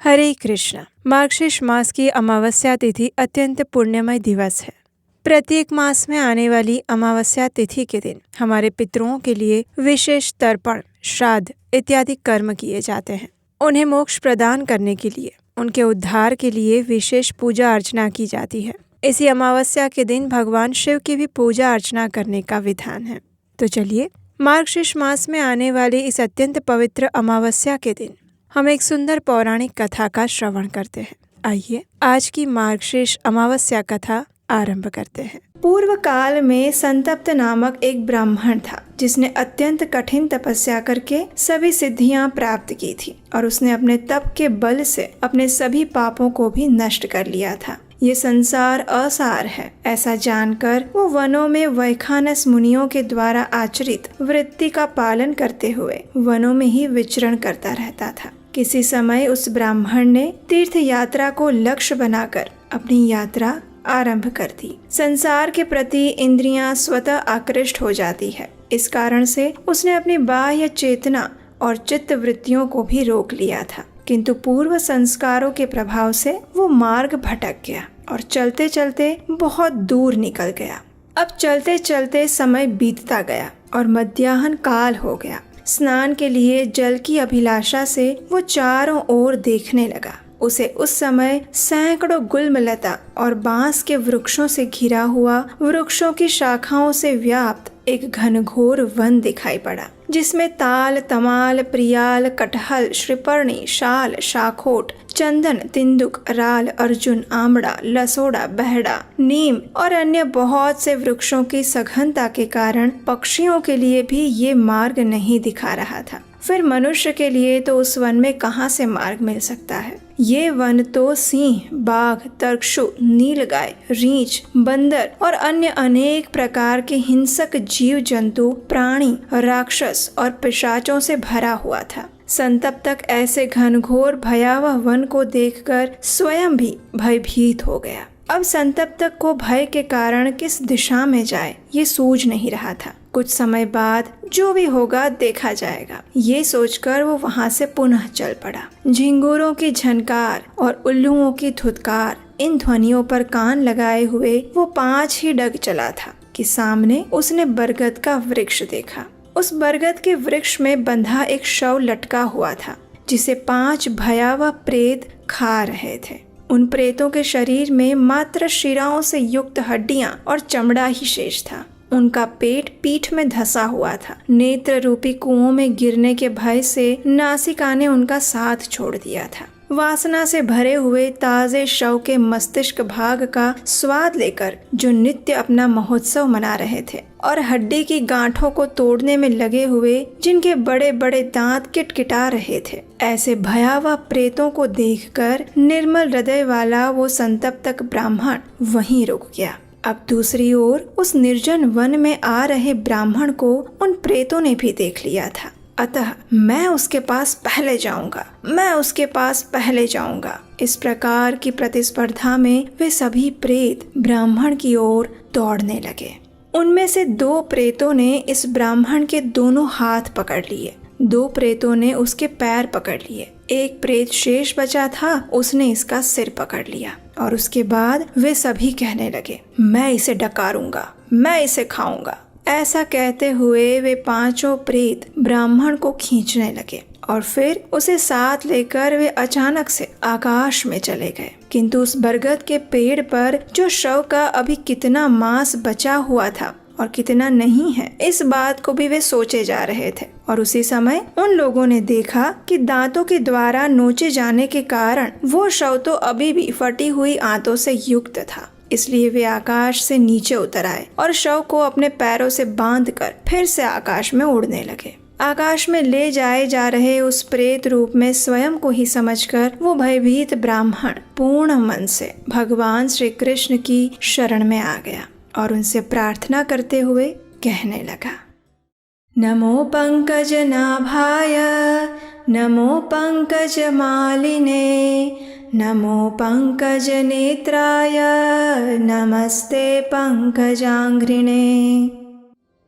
हरे कृष्ण। मार्गशीर्ष मास की अमावस्या तिथि अत्यंत पुण्यमय दिवस है। प्रत्येक मास में आने वाली अमावस्या तिथि के दिन हमारे पितरों के लिए विशेष तर्पण, श्राद्ध इत्यादि कर्म किए जाते हैं। उन्हें मोक्ष प्रदान करने के लिए, उनके उद्धार के लिए विशेष पूजा अर्चना की जाती है। इसी अमावस्या के दिन भगवान शिव की भी पूजा अर्चना करने का विधान है। तो चलिए, मार्गशीर्ष मास में आने वाली इस अत्यंत पवित्र अमावस्या के दिन हम एक सुंदर पौराणिक कथा का श्रवण करते हैं। आइए आज की मार्गशीर्ष अमावस्या कथा आरंभ करते हैं। पूर्व काल में संतप्त नामक एक ब्राह्मण था, जिसने अत्यंत कठिन तपस्या करके सभी सिद्धियां प्राप्त की थी और उसने अपने तप के बल से अपने सभी पापों को भी नष्ट कर लिया था। ये संसार असार है, ऐसा जानकर वो वनों में वैखानस मुनियों के द्वारा आचरित वृत्ति का पालन करते हुए वनों में ही विचरण करता रहता था। किसी समय उस ब्राह्मण ने तीर्थ यात्रा को लक्ष्य बनाकर अपनी यात्रा आरंभ कर दी। संसार के प्रति इंद्रियां स्वतः आकृष्ट हो जाती है। इस कारण से उसने अपनी बाह्य चेतना और चित्त वृत्तियों को भी रोक लिया था, किंतु पूर्व संस्कारों के प्रभाव से वो मार्ग भटक गया और चलते चलते बहुत दूर निकल गया। अब चलते चलते समय बीतता गया और मध्याह्न काल हो गया। स्नान के लिए जल की अभिलाषा से वो चारों ओर देखने लगा। उसे उस समय सैकड़ों गुल्मलता और बांस के वृक्षों से घिरा हुआ, वृक्षों की शाखाओं से व्याप्त एक घनघोर वन दिखाई पड़ा, जिसमें ताल, तमाल, प्रियाल, कटहल, श्रीपर्णी, शाल, शाखोट, चंदन, तिंदुक, राल, अर्जुन, आमड़ा, लसोड़ा, बहड़ा, नीम और अन्य बहुत से वृक्षों की सघनता के कारण पक्षियों के लिए भी ये मार्ग नहीं दिखा रहा था। फिर मनुष्य के लिए तो उस वन में कहाँ से मार्ग मिल सकता है। ये वन तो सिंह, बाघ, तर्कशु, नीलगाय, रीछ, बंदर और अन्य अनेक प्रकार के हिंसक जीव जंतु, प्राणी, राक्षस और पिशाचों से भरा हुआ था। संतप्तक ऐसे घनघोर भयावह वन को देखकर स्वयं भी भयभीत हो गया। अब संतप्तक को भय के कारण किस दिशा में जाए ये सूझ नहीं रहा था। कुछ समय बाद जो भी होगा देखा जाएगा, ये सोचकर वो वहां से पुनः चल पड़ा। झिंगुरों की झनकार और उल्लुओं की धुतकार, इन ध्वनियों पर कान लगाए हुए वो 5 ही डग चला था कि सामने उसने बरगद का वृक्ष देखा। उस बरगद के वृक्ष में बंधा एक शव लटका हुआ था, जिसे 5 भयावह प्रेत खा रहे थे। उन प्रेतों के शरीर में मात्र शिराओं से युक्त हड्डियां और चमड़ा ही शेष था। उनका पेट पीठ में धंसा हुआ था। नेत्र रूपी कुओं में गिरने के भय से नासिका ने उनका साथ छोड़ दिया था। वासना से भरे हुए ताजे शव के मस्तिष्क भाग का स्वाद लेकर जो नित्य अपना महोत्सव मना रहे थे और हड्डी की गांठों को तोड़ने में लगे हुए जिनके बड़े बड़े दांत किटकिटा रहे थे, ऐसे भयावह प्रेतों को देखकर निर्मल हृदय वाला वो संतप्तक ब्राह्मण वहीं रुक गया। अब दूसरी ओर उस निर्जन वन में आ रहे ब्राह्मण को उन प्रेतों ने भी देख लिया था। अतः मैं उसके पास पहले जाऊंगा, मैं उसके पास पहले जाऊंगा। इस प्रकार की प्रतिस्पर्धा में वे सभी प्रेत ब्राह्मण की ओर दौड़ने लगे। उनमें से 2 प्रेतों ने इस ब्राह्मण के दोनों हाथ पकड़ लिए, 2 प्रेतों ने उसके पैर पकड़ लिए, एक प्रेत शेष बचा था, उसने इसका सिर पकड़ लिया और उसके बाद वे सभी कहने लगे, मैं इसे डकारूंगा, मैं इसे खाऊंगा। ऐसा कहते हुए वे 5 प्रेत ब्राह्मण को खींचने लगे और फिर उसे साथ लेकर वे अचानक से आकाश में चले गए। किंतु उस बरगद के पेड़ पर जो शव का अभी कितना मांस बचा हुआ था और कितना नहीं है, इस बात को भी वे सोचे जा रहे थे। और उसी समय उन लोगों ने देखा कि दांतों के द्वारा नोचे जाने के कारण वो शव तो अभी भी फटी हुई आंतों से युक्त था। इसलिए वे आकाश से नीचे उतर आए और शव को अपने पैरों से बांधकर फिर से आकाश में उड़ने लगे। आकाश में ले जाए जा रहे उस प्रेत रूप में स्वयं को ही समझकर वो भयभीत ब्राह्मण पूर्ण मन से भगवान श्री कृष्ण की शरण में आ गया और उनसे प्रार्थना करते हुए कहने लगा, नमो पंकज नाभाय, नमो पंकज मालिने, नमो पंकज नेत्राय, नमस्ते पंकजांघ्रिणे।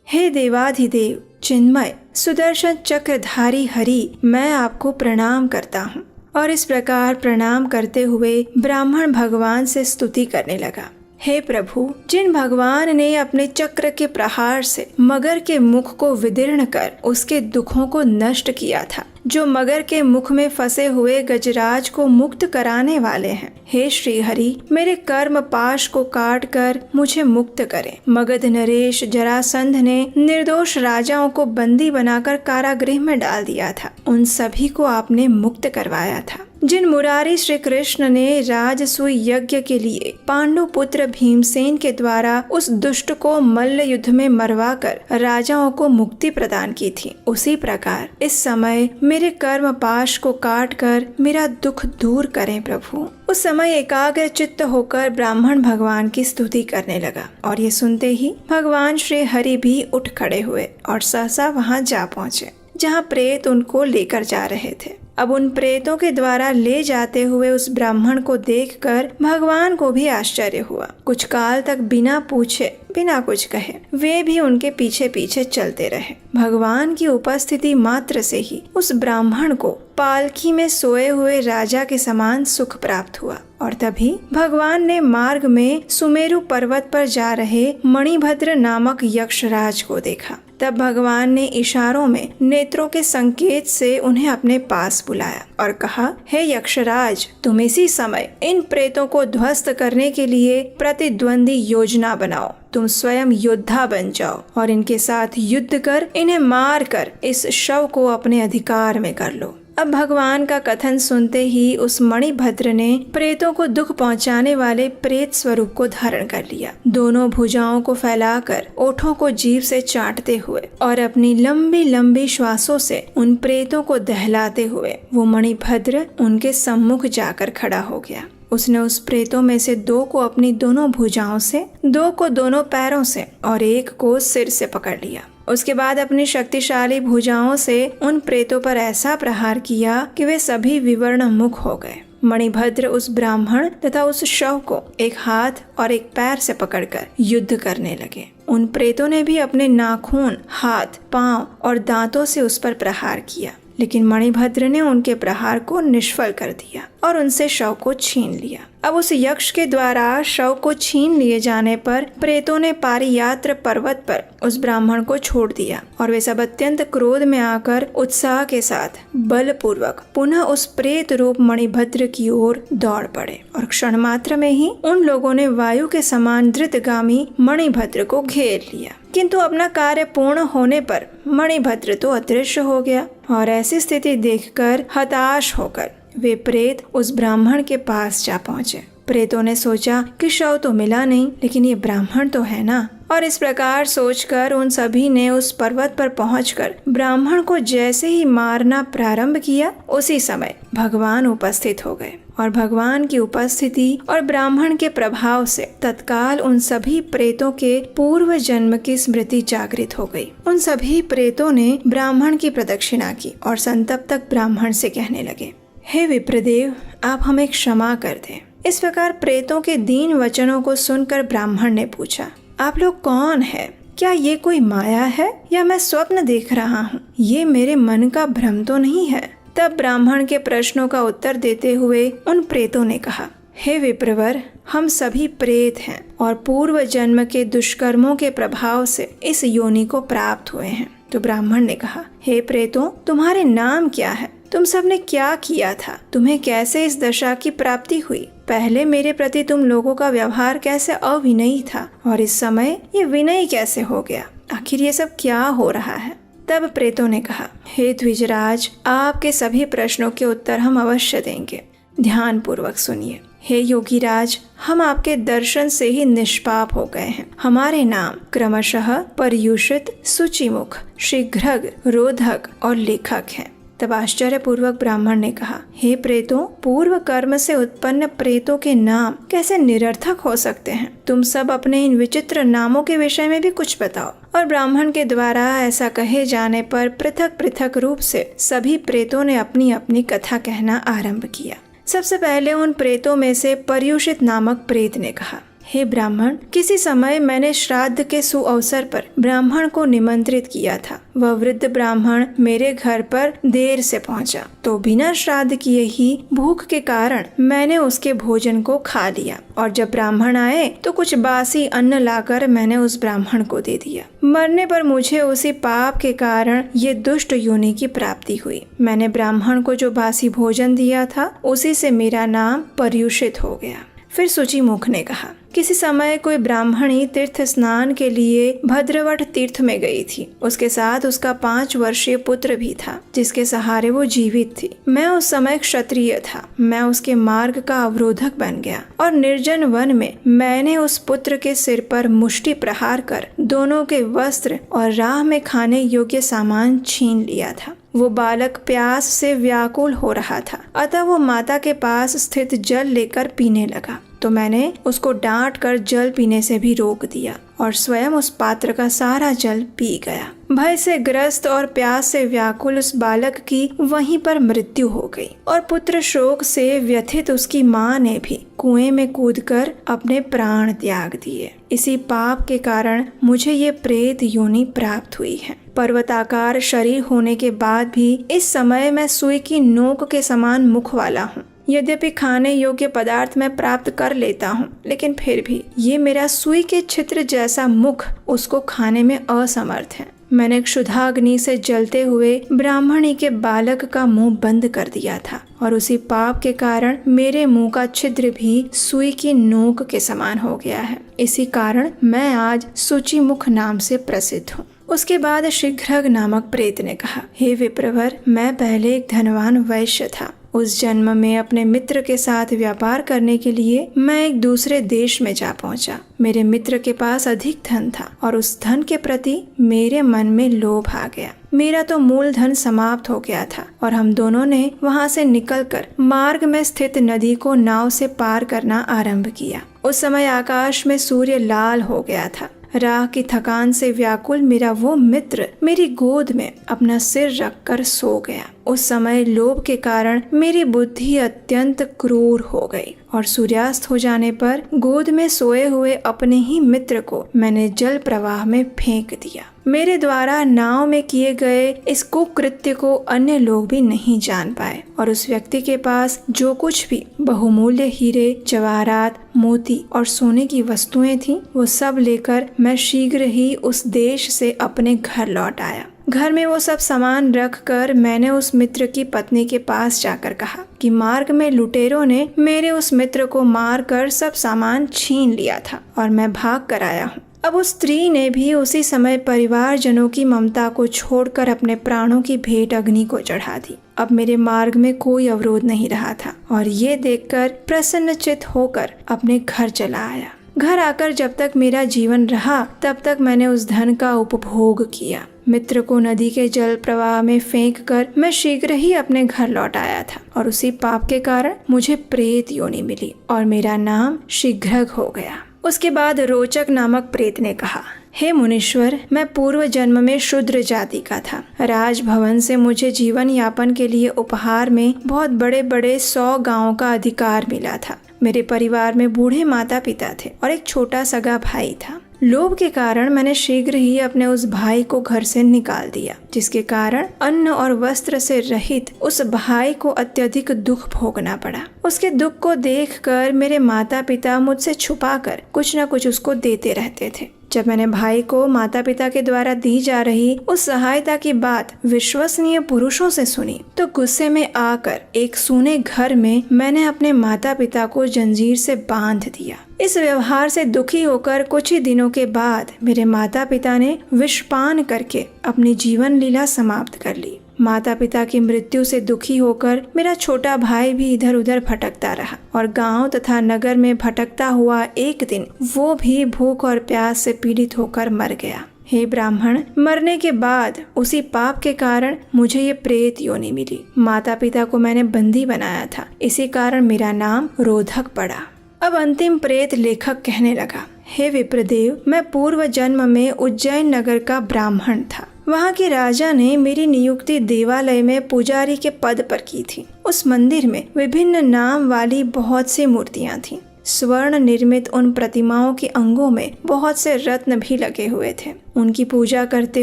हे देवाधिदेव, चिन्मय, सुदर्शन चक्रधारी हरि, मैं आपको प्रणाम करता हूँ। और इस प्रकार प्रणाम करते हुए ब्राह्मण भगवान से स्तुति करने लगा। हे प्रभु, जिन भगवान ने अपने चक्र के प्रहार से मगर के मुख को विदीर्ण कर उसके दुखों को नष्ट किया था, जो मगर के मुख में फंसे हुए गजराज को मुक्त कराने वाले हैं, हे श्री हरि, मेरे कर्म पाश को काट कर मुझे मुक्त करें। मगध नरेश जरासंध ने निर्दोष राजाओं को बंदी बनाकर कारागृह में डाल दिया था, उन सभी को आपने मुक्त करवाया था। जिन मुरारी श्री कृष्ण ने राजसूय यज्ञ के लिए पांडु पुत्र भीमसेन के द्वारा उस दुष्ट को मल्ल युद्ध में मरवा कर राजाओं को मुक्ति प्रदान की थी, उसी प्रकार इस समय मेरे कर्म पाश को काट कर मेरा दुख दूर करें प्रभु। उस समय एकाग्र चित्त होकर ब्राह्मण भगवान की स्तुति करने लगा और ये सुनते ही भगवान श्री हरि भी उठ खड़े हुए और सहसा वहां जा पहुँचे जहाँ प्रेत उनको लेकर जा रहे थे। अब उन प्रेतों के द्वारा ले जाते हुए उस ब्राह्मण को देखकर भगवान को भी आश्चर्य हुआ। कुछ काल तक बिना पूछे बिना कुछ कहे वे भी उनके पीछे पीछे चलते रहे। भगवान की उपस्थिति मात्र से ही उस ब्राह्मण को पालकी में सोए हुए राजा के समान सुख प्राप्त हुआ और तभी भगवान ने मार्ग में सुमेरु पर्वत पर जा रहे मणिभद्र नामक यक्षराज को देखा। तब भगवान ने इशारों में नेत्रों के संकेत से उन्हें अपने पास बुलाया और कहा, हे यक्षराज, तुम इसी समय इन प्रेतों को ध्वस्त करने के लिए प्रतिद्वंदी योजना बनाओ। तुम स्वयं योद्धा बन जाओ और इनके साथ युद्ध कर इन्हें मार कर इस शव को अपने अधिकार में कर लो। अब भगवान का कथन सुनते ही उस मणिभद्र ने प्रेतों को दुख पहुंचाने वाले प्रेत स्वरूप को धारण कर लिया। दोनों भुजाओं को फैलाकर ओठों को जीभ से चाटते हुए और अपनी लंबी लंबी श्वासों से उन प्रेतों को दहलाते हुए वो मणिभद्र उनके सम्मुख जाकर खड़ा हो गया। उसने उस प्रेतों में से दो को अपनी दोनों भुजाओं से, दो को दोनों पैरों से और एक को सिर से पकड़ लिया। उसके बाद अपनी शक्तिशाली भुजाओं से उन प्रेतों पर ऐसा प्रहार किया कि वे सभी विवर्ण मुख हो गए। मणिभद्र उस ब्राह्मण तथा उस शव को एक हाथ और एक पैर से पकड़कर युद्ध करने लगे। उन प्रेतों ने भी अपने नाखून, हाथ, पांव और दांतों से उस पर प्रहार किया, लेकिन मणिभद्र ने उनके प्रहार को निष्फल कर दिया और उनसे शव को छीन लिया। अब उस यक्ष के द्वारा शव को छीन लिए जाने पर प्रेतों ने पारियात्र पर्वत पर उस ब्राह्मण को छोड़ दिया और वे सब अत्यंत क्रोध में आकर उत्साह के साथ बलपूर्वक पुनः उस प्रेत रूप मणिभद्र की ओर दौड़ पड़े और क्षण मात्र में ही उन लोगों ने वायु के समान धृतगामी मणिभद्र को घेर लिया। किंतु अपना कार्य पूर्ण होने पर मणिभद्र तो अदृश्य हो गया और ऐसी स्थिति देखकर हताश होकर वे प्रेत उस ब्राह्मण के पास जा पहुँचे। प्रेतों ने सोचा कि शव तो मिला नहीं, लेकिन ये ब्राह्मण तो है ना, और इस प्रकार सोचकर उन सभी ने उस पर्वत पर पहुंचकर ब्राह्मण को जैसे ही मारना प्रारंभ किया, उसी समय भगवान उपस्थित हो गए और भगवान की उपस्थिति और ब्राह्मण के प्रभाव से तत्काल उन सभी प्रेतों के पूर्व जन्म की स्मृति जागृत हो गई। उन सभी प्रेतों ने ब्राह्मण की प्रदक्षिणा की और संतप्त ब्राह्मण से कहने लगे, हे विप्रदेव, आप हमें क्षमा कर दें। इस प्रकार प्रेतों के दीन वचनों को सुनकर ब्राह्मण ने पूछा, आप लोग कौन है? क्या ये कोई माया है या मैं स्वप्न देख रहा हूँ? ये मेरे मन का भ्रम तो नहीं है। तब ब्राह्मण के प्रश्नों का उत्तर देते हुए उन प्रेतों ने कहा, हे विप्रवर, हम सभी प्रेत हैं और पूर्व जन्म के दुष्कर्मों के प्रभाव से इस योनि को प्राप्त हुए हैं। तो ब्राह्मण ने कहा, हे प्रेतों, तुम्हारे नाम क्या है? तुम सबने क्या किया था? तुम्हें कैसे इस दशा की प्राप्ति हुई? पहले मेरे प्रति तुम लोगों का व्यवहार कैसे अविनयी था और इस समय ये विनयी कैसे हो गया? आखिर ये सब क्या हो रहा है? तब प्रेतों ने कहा, हे द्विजराज, आपके सभी प्रश्नों के उत्तर हम अवश्य देंगे। ध्यान पूर्वक सुनिए। हे योगीराज, हम आपके दर्शन से ही निष्पाप हो गए हैं। हमारे नाम क्रमशः पर्युषित, शुचिमुख, शीघ्रग, रोधक और लेखक हैं। तब आश्चर्य पूर्वक ब्राह्मण ने कहा, हे प्रेतों, पूर्व कर्म से उत्पन्न प्रेतों के नाम कैसे निरर्थक हो सकते हैं? तुम सब अपने इन विचित्र नामों के विषय में भी कुछ बताओ। और ब्राह्मण के द्वारा ऐसा कहे जाने पर पृथक पृथक रूप से सभी प्रेतों ने अपनी अपनी कथा कहना आरंभ किया। सबसे पहले उन प्रेतों में से पर्युषित नामक प्रेत ने कहा, हे ब्राह्मण, किसी समय मैंने श्राद्ध के सुअवसर पर ब्राह्मण को निमंत्रित किया था। वह वृद्ध ब्राह्मण मेरे घर पर देर से पहुंचा, तो बिना श्राद्ध किए ही भूख के कारण मैंने उसके भोजन को खा लिया, और जब ब्राह्मण आए तो कुछ बासी अन्न लाकर मैंने उस ब्राह्मण को दे दिया। मरने पर मुझे उसी पाप के कारण ये दुष्ट योनि की प्राप्ति हुई। मैंने ब्राह्मण को जो बासी भोजन दिया था, उसी से मेरा नाम पर्युषित हो गया। फिर शुचिमुख ने कहा, किसी समय कोई ब्राह्मणी तीर्थ स्नान के लिए भद्रवट तीर्थ में गई थी। उसके साथ उसका 5 वर्षीय पुत्र भी था, जिसके सहारे वो जीवित थी। मैं उस समय क्षत्रिय था। मैं उसके मार्ग का अवरोधक बन गया और निर्जन वन में मैंने उस पुत्र के सिर पर मुष्टि प्रहार कर दोनों के वस्त्र और राह में खाने योग्य सामान छीन लिया था। वो बालक प्यास से व्याकुल हो रहा था, अतः वो माता के पास स्थित जल लेकर पीने लगा, तो मैंने उसको डांट कर जल पीने से भी रोक दिया और स्वयं उस पात्र का सारा जल पी गया। भय से ग्रस्त और प्यास से व्याकुल उस बालक की वहीं पर मृत्यु हो गई, और पुत्र शोक से व्यथित उसकी माँ ने भी कुएं में कूदकर अपने प्राण त्याग दिए। इसी पाप के कारण मुझे ये प्रेत योनि प्राप्त हुई है। पर्वताकार शरीर होने के बाद भी इस समय मैं सुई की नोक के समान मुख वाला हूँ। यद्यपि खाने योग्य पदार्थ मैं प्राप्त कर लेता हूँ, लेकिन फिर भी ये मेरा सुई के छिद्र जैसा मुख उसको खाने में असमर्थ है। मैंने क्षुधाग्नि से जलते हुए ब्राह्मणी के बालक का मुंह बंद कर दिया था, और उसी पाप के कारण मेरे मुंह का छिद्र भी सुई की नोक के समान हो गया है। इसी कारण मैं आज शुचिमुख नाम से प्रसिद्ध हूँ। उसके बाद शीघ्रग नामक प्रेत ने कहा, हे विप्रवर, मैं पहले एक धनवान वैश्य था। उस जन्म में अपने मित्र के साथ व्यापार करने के लिए मैं एक दूसरे देश में जा पहुंचा। मेरे मित्र के पास अधिक धन था, और उस धन के प्रति मेरे मन में लोभ आ गया। मेरा तो मूल धन समाप्त हो गया था, और हम दोनों ने वहां से निकलकर मार्ग में स्थित नदी को नाव से पार करना आरंभ किया। उस समय आकाश में सूर्य लाल हो गया था। राह की थकान से व्याकुल मेरा वो मित्र मेरी गोद में अपना सिर रखकर सो गया। उस समय लोभ के कारण मेरी बुद्धि अत्यंत क्रूर हो गई, और सूर्यास्त हो जाने पर गोद में सोए हुए अपने ही मित्र को मैंने जल प्रवाह में फेंक दिया। मेरे द्वारा नाव में किए गए इस कुकृत्य को अन्य लोग भी नहीं जान पाए, और उस व्यक्ति के पास जो कुछ भी बहुमूल्य हीरे, जवाहरात, मोती और सोने की वस्तुएं थीं, वो सब लेकर मैं शीघ्र ही उस देश से अपने घर लौट आया। घर में वो सब सामान रख कर मैंने उस मित्र की पत्नी के पास जाकर कहा कि मार्ग में लुटेरों ने मेरे उस मित्र को मार कर सब सामान छीन लिया था, और मैं भाग कर आया हूँ। अब उस स्त्री ने भी उसी समय परिवारजनों की ममता को छोड़कर अपने प्राणों की भेंट अग्नि को चढ़ा दी। अब मेरे मार्ग में कोई अवरोध नहीं रहा था, और ये देखकर प्रसन्नचित्त होकर अपने घर चला आया। घर आकर जब तक मेरा जीवन रहा, तब तक मैंने उस धन का उपभोग किया। मित्र को नदी के जल प्रवाह में फेंककर मैं शीघ्र ही अपने घर लौट आया था, और उसी पाप के कारण मुझे प्रेत योनि मिली, और मेरा नाम शीघ्रग हो गया। उसके बाद रोचक नामक प्रेत ने कहा, हे मुनीश्वर, मैं पूर्व जन्म में शूद्र जाति का था। राजभवन से मुझे जीवन यापन के लिए उपहार में बहुत बड़े बड़े 100 गांवों का अधिकार मिला था। मेरे परिवार में बूढ़े माता पिता थे और एक छोटा सगा भाई था। लोभ के कारण मैंने शीघ्र ही अपने उस भाई को घर से निकाल दिया, जिसके कारण अन्न और वस्त्र से रहित उस भाई को अत्यधिक दुख भोगना पड़ा। उसके दुख को देखकर मेरे माता पिता मुझसे छुपाकर कुछ न कुछ उसको देते रहते थे। जब मैंने भाई को माता पिता के द्वारा दी जा रही उस सहायता की बात विश्वसनीय पुरुषों से सुनी, तो गुस्से में आकर एक सूने घर में मैंने अपने माता पिता को जंजीर से बांध दिया। इस व्यवहार से दुखी होकर कुछ ही दिनों के बाद मेरे माता पिता ने विषपान करके अपनी जीवन लीला समाप्त कर ली। माता पिता की मृत्यु से दुखी होकर मेरा छोटा भाई भी इधर उधर भटकता रहा, और गांव तथा नगर में भटकता हुआ एक दिन वो भी भूख और प्यास से पीड़ित होकर मर गया। हे ब्राह्मण, मरने के बाद उसी पाप के कारण मुझे ये प्रेत योनि मिली। माता पिता को मैंने बंदी बनाया था, इसी कारण मेरा नाम रोधक पड़ा। अब अंतिम प्रेत लेखक कहने लगा, हे विप्रदेव, मैं पूर्व जन्म में उज्जैन नगर का ब्राह्मण था। वहाँ के राजा ने मेरी नियुक्ति देवालय में पुजारी के पद पर की थी। उस मंदिर में विभिन्न नाम वाली बहुत सी मूर्तियाँ थीं। स्वर्ण निर्मित उन प्रतिमाओं के अंगों में बहुत से रत्न भी लगे हुए थे। उनकी पूजा करते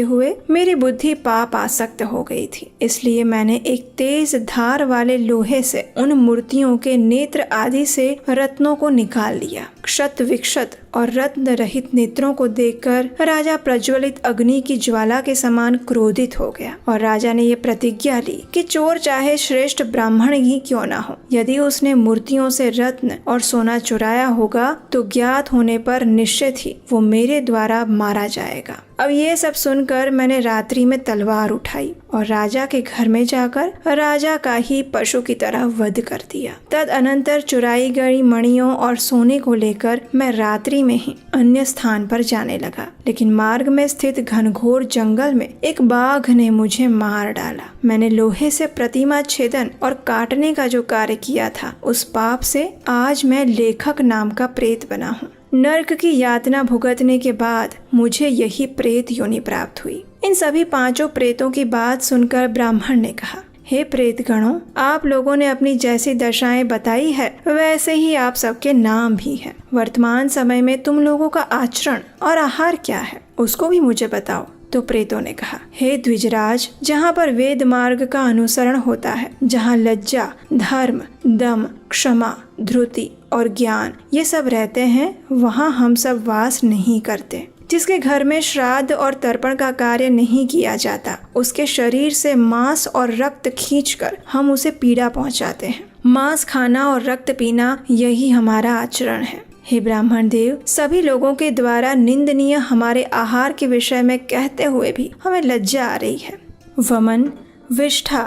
हुए मेरी बुद्धि पाप आसक्त हो गई थी, इसलिए मैंने एक तेज धार वाले लोहे से उन मूर्तियों के नेत्र आदि से रत्नों को निकाल लिया। क्षत विक्षत और रत्न रहित नेत्रों को देखकर राजा प्रज्वलित अग्नि की ज्वाला के समान क्रोधित हो गया और राजा ने ये प्रतिज्ञा ली कि चोर चाहे श्रेष्ठ ब्राह्मण ही क्यों न हो, यदि उसने मूर्तियों से रत्न और सोना चुराया होगा तो ज्ञात होने पर निश्चित ही वो मेरे द्वारा मारा जाएगा। अब ये सब सुनकर मैंने रात्रि में तलवार उठाई और राजा के घर में जाकर राजा का ही पशु की तरह वध कर दिया। तदअनंतर चुराई गई मणियों और सोने को लेकर मैं रात्रि में ही अन्य स्थान पर जाने लगा, लेकिन मार्ग में स्थित घनघोर जंगल में एक बाघ ने मुझे मार डाला। मैंने लोहे से प्रतिमा छेदन और काटने का जो कार्य किया था, उस पाप से आज मैं लेखक नाम का प्रेत बना हूँ। नर्क की यातना भुगतने के बाद मुझे यही प्रेत योनि प्राप्त हुई। इन सभी 5 प्रेतों की बात सुनकर ब्राह्मण ने कहा, हे प्रेत गणों, आप लोगों ने अपनी जैसी दशाएं बताई है वैसे ही आप सबके नाम भी हैं। वर्तमान समय में तुम लोगों का आचरण और आहार क्या है, उसको भी मुझे बताओ। तो प्रेतों ने कहा, हे द्विजराज, जहाँ पर वेद मार्ग का अनुसरण होता है, जहाँ लज्जा, धर्म, दम, क्षमा, धृति और ज्ञान ये सब रहते हैं, वहाँ हम सब वास नहीं करते। जिसके घर में श्राद्ध और तर्पण का कार्य नहीं किया जाता, उसके शरीर से मांस और रक्त खींचकर हम उसे पीड़ा पहुँचाते हैं। मांस खाना और रक्त पीना यही हमारा आचरण है। हे ब्राह्मण देव, सभी लोगों के द्वारा निंदनीय हमारे आहार के विषय में कहते हुए भी हमें लज्जा आ रही है। वमन, विष्ठा,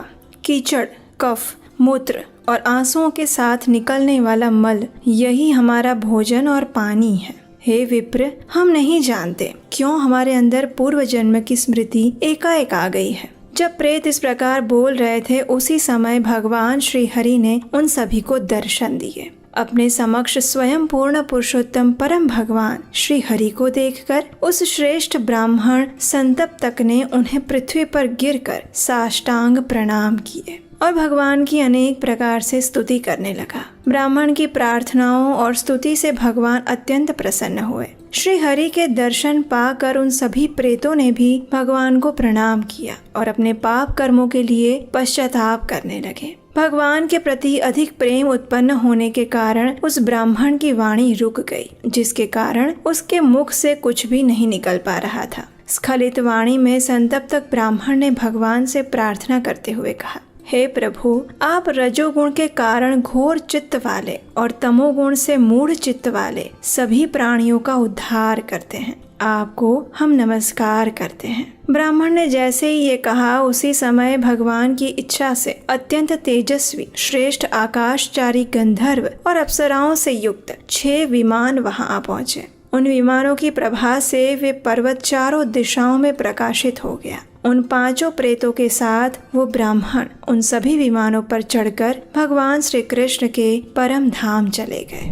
कीचड़, कफ, मूत्र और आंसुओं के साथ निकलने वाला मल, यही हमारा भोजन और पानी है। हे विप्र, हम नहीं जानते क्यों हमारे अंदर पूर्व जन्म की स्मृति एकाएक आ गई है। जब प्रेत इस प्रकार बोल रहे थे, उसी समय भगवान श्री हरि ने उन सभी को दर्शन दिए। अपने समक्ष स्वयं पूर्ण पुरुषोत्तम परम भगवान श्री हरि को देखकर उस श्रेष्ठ ब्राह्मण संतप्तक ने उन्हें पृथ्वी पर गिरकर साष्टांग प्रणाम किए और भगवान की अनेक प्रकार से स्तुति करने लगा। ब्राह्मण की प्रार्थनाओं और स्तुति से भगवान अत्यंत प्रसन्न हुए। श्री हरि के दर्शन पाकर उन सभी प्रेतों ने भी भगवान को प्रणाम किया और अपने पाप कर्मों के लिए पश्चाताप करने लगे। भगवान के प्रति अधिक प्रेम उत्पन्न होने के कारण उस ब्राह्मण की वाणी रुक गई, जिसके कारण उसके मुख से कुछ भी नहीं निकल पा रहा था। स्खलित वाणी में संतप्तक ब्राह्मण ने भगवान से प्रार्थना करते हुए कहा, हे प्रभु, आप रजोगुण के कारण घोर चित्त वाले और तमोगुण से मूढ़ चित्त वाले सभी प्राणियों का उद्धार करते हैं। आपको हम नमस्कार करते हैं। ब्राह्मण ने जैसे ही ये कहा, उसी समय भगवान की इच्छा से अत्यंत तेजस्वी श्रेष्ठ आकाशचारी गंधर्व और अप्सराओं से युक्त 6 विमान वहां आ पहुंचे। उन विमानों की प्रभा से वे पर्वत चारों दिशाओं में प्रकाशित हो गया। उन 5 प्रेतों के साथ वो ब्राह्मण उन सभी विमानों पर चढ़कर भगवान श्री कृष्ण के परम धाम चले गए।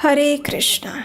हरे कृष्णा।